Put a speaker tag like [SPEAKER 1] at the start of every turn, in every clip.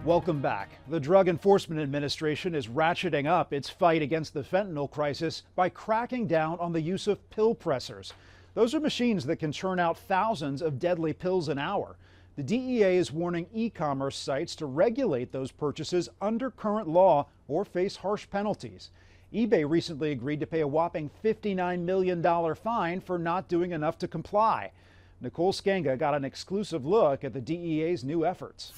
[SPEAKER 1] Welcome back. The Drug Enforcement Administration is ratcheting up its fight against the fentanyl crisis by cracking down on the use of pill pressers. Those are machines that can churn out thousands of deadly pills an hour. The DEA is warning e-commerce sites to regulate those purchases under current law or face harsh penalties. eBay recently agreed to pay a whopping $59 million fine for not doing enough to comply. Nicole Sganga got an exclusive look at the DEA's new efforts.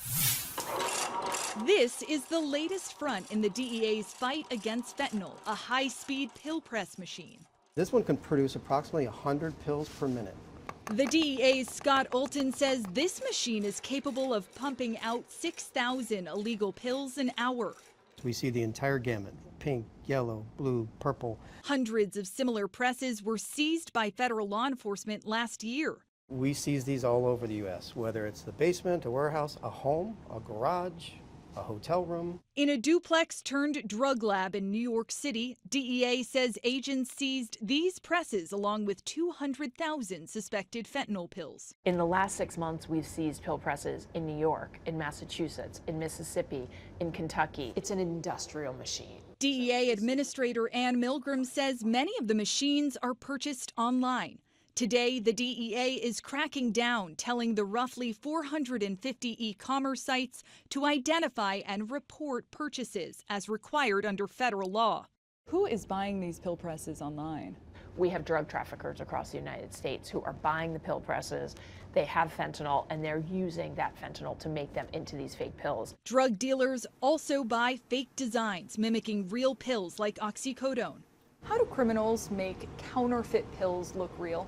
[SPEAKER 2] This is the latest front in the DEA's fight against fentanyl, a high-speed pill press machine.
[SPEAKER 3] This one can produce approximately 100 pills per minute.
[SPEAKER 2] The DEA's Scott Olton says this machine is capable of pumping out 6,000 illegal pills an hour.
[SPEAKER 3] We see the entire gamut: pink, yellow, blue, purple.
[SPEAKER 2] Hundreds of similar presses were seized by federal law enforcement last year.
[SPEAKER 3] We seize these all over the U.S., whether it's the basement, a warehouse, a home, a garage, a hotel room.
[SPEAKER 2] In a duplex turned drug lab in New York City, DEA says agents seized these presses along with 200,000 suspected fentanyl pills.
[SPEAKER 4] In the last 6 months, we've seized pill presses in New York, in Massachusetts, in Mississippi, in Kentucky. It's an industrial machine.
[SPEAKER 2] DEA Administrator Ann Milgram says many of the machines are purchased online. Today, the DEA is cracking down, telling the roughly 450 e-commerce sites to identify and report purchases as required under federal law.
[SPEAKER 5] Who is buying these pill presses online?
[SPEAKER 4] We have drug traffickers across the United States who are buying the pill presses. They have fentanyl, and they're using that fentanyl to make them into these fake pills.
[SPEAKER 2] Drug dealers also buy fake designs mimicking real pills like oxycodone.
[SPEAKER 5] How do criminals make counterfeit pills look real?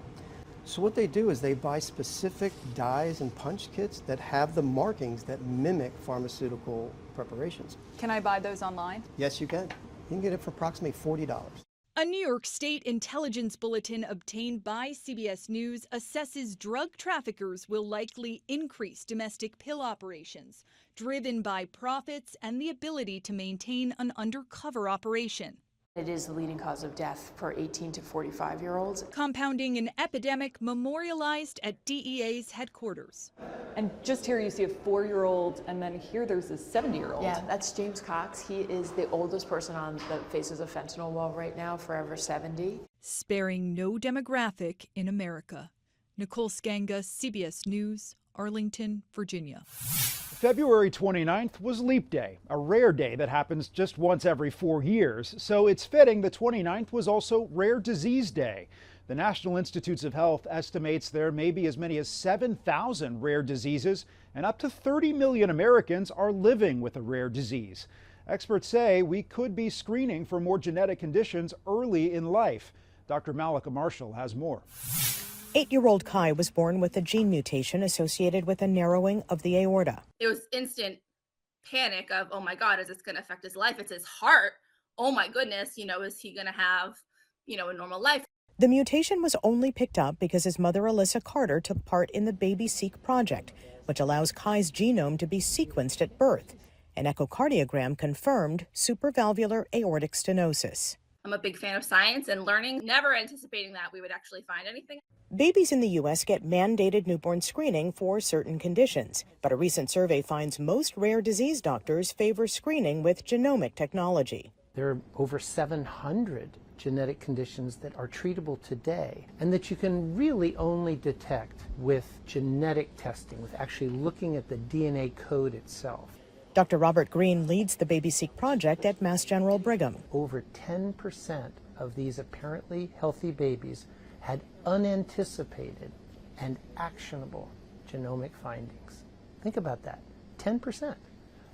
[SPEAKER 3] So what they do is they buy specific dyes and punch kits that have the markings that mimic pharmaceutical preparations.
[SPEAKER 5] Can I buy those online?
[SPEAKER 3] Yes, you can. You can get it for approximately $40.
[SPEAKER 2] A New York State intelligence bulletin obtained by CBS News assesses drug traffickers will likely increase domestic pill operations, driven by profits and the ability to maintain an undercover operation.
[SPEAKER 6] It is the leading cause of death for 18 to 45-year-olds.
[SPEAKER 2] Compounding an epidemic memorialized at DEA's headquarters.
[SPEAKER 5] And just here you see a 4-year-old, and then here there's a 70-year-old.
[SPEAKER 6] Yeah, that's James Cox. He is the oldest person on the Faces of Fentanyl wall right now, forever 70.
[SPEAKER 2] Sparing no demographic in America. Nicole Sganga, CBS News, Arlington, Virginia.
[SPEAKER 1] February 29th was Leap Day, a rare day that happens just once every 4 years. So it's fitting the 29th was also Rare Disease Day. The National Institutes of Health estimates there may be as many as 7,000 rare diseases, and up to 30 million Americans are living with a rare disease. Experts say we could be screening for more genetic conditions early in life. Dr. Malika Marshall has more.
[SPEAKER 7] 8-year-old Kai was born with a gene mutation associated with a narrowing of the aorta.
[SPEAKER 8] It was instant panic of, oh my God, is this going to affect his life? It's his heart. Oh my goodness, is he going to have, a normal life?
[SPEAKER 7] The mutation was only picked up because his mother, Alyssa Carter, took part in the Baby-Seq project, which allows Kai's genome to be sequenced at birth. An echocardiogram confirmed supravalvular aortic stenosis.
[SPEAKER 8] I'm a big fan of science and learning, never anticipating that we would actually find anything.
[SPEAKER 7] Babies in the U.S. get mandated newborn screening for certain conditions, but a recent survey finds most rare disease doctors favor screening with genomic technology.
[SPEAKER 9] There are over 700 genetic conditions that are treatable today and that you can really only detect with genetic testing, with actually looking at the DNA code itself.
[SPEAKER 7] Dr. Robert Green leads the Baby-Seq project at Mass General Brigham.
[SPEAKER 9] Over 10% of these apparently healthy babies had unanticipated and actionable genomic findings. Think about that, 10%.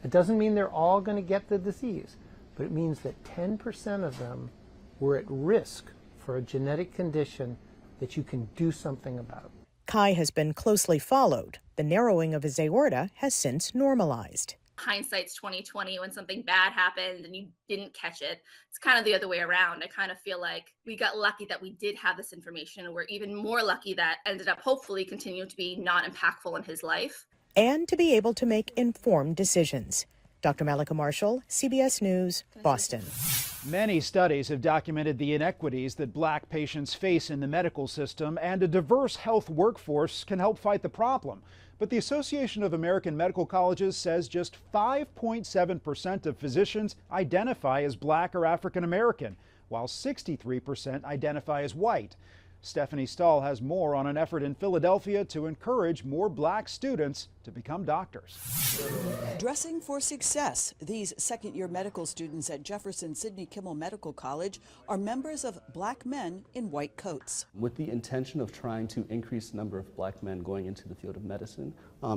[SPEAKER 9] It doesn't mean they're all going to get the disease, but it means that 10% of them were at risk for a genetic condition that you can do something about.
[SPEAKER 7] Kai has been closely followed. The narrowing of his aorta has since normalized.
[SPEAKER 8] Hindsight's 2020. When something bad happened and you didn't catch it, it's kind of the other way around. I kind of feel like we got lucky that we did have this information, and we're even more lucky that ended up hopefully continuing to be not impactful in his life.
[SPEAKER 7] And to be able to make informed decisions. Dr. Malika Marshall, CBS News, Boston.
[SPEAKER 1] Many studies have documented the inequities that black patients face in the medical system, and a diverse health workforce can help fight the problem. But the Association of American Medical Colleges says just 5.7% of physicians identify as black or African American, while 63% identify as white. Stephanie Stahl has more on an effort in Philadelphia to encourage more black students to become doctors.
[SPEAKER 10] Dressing for success, these second-year medical students at Jefferson Sidney Kimmel Medical College are members of black men in white coats.
[SPEAKER 11] With the intention of trying to increase the number of black men going into the field of medicine,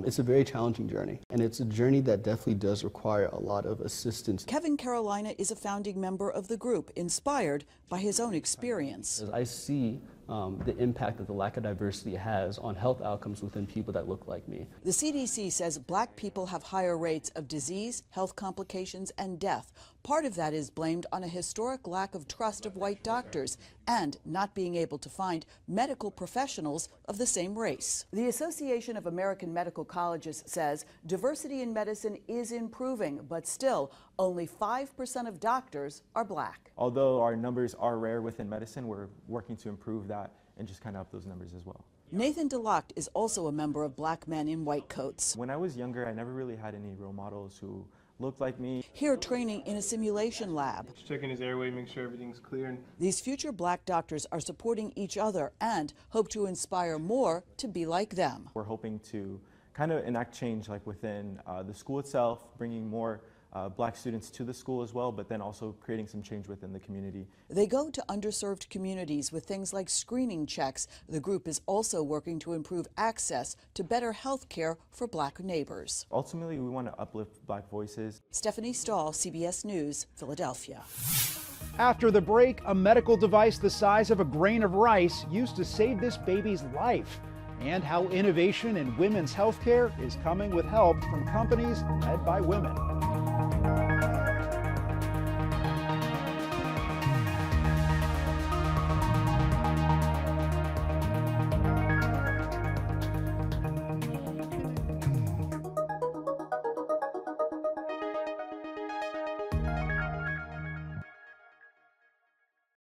[SPEAKER 11] it's a very challenging journey, and it's a journey that definitely does require a lot of assistance.
[SPEAKER 10] Kevin Carolina is a founding member of the group, inspired by his own experience.
[SPEAKER 11] I see the impact that the lack of diversity has on health outcomes within people that look like me.
[SPEAKER 10] The CDC says black people have higher rates of disease, health complications, and death. Part of that is blamed on a historic lack of trust of white doctors and not being able to find medical professionals of the same race. The Association of American Medical Colleges says diversity in medicine is improving, but still only 5% of doctors are black.
[SPEAKER 12] Although our numbers are rare within medicine, we're working to improve that and just kind of up those numbers as well.
[SPEAKER 10] Nathan DeLocht is also a member of Black Men in White Coats.
[SPEAKER 12] When I was younger, I never really had any role models who looked like me.
[SPEAKER 10] Here training in a simulation lab.
[SPEAKER 13] Just checking his airway, make sure everything's clear.
[SPEAKER 10] These future black doctors are supporting each other and hope to inspire more to be like them.
[SPEAKER 12] We're hoping to kind of enact change like within the school itself, bringing more black students to the school as well, but then also creating some change within the community.
[SPEAKER 10] They go to underserved communities with things like screening checks. The group is also working to improve access to better health care for black neighbors.
[SPEAKER 12] Ultimately, we want to uplift black voices.
[SPEAKER 10] Stephanie Stahl, CBS News, Philadelphia.
[SPEAKER 1] After the break, a medical device the size of a grain of rice used to save this baby's life, and how innovation in women's health care is coming with help from companies led by women.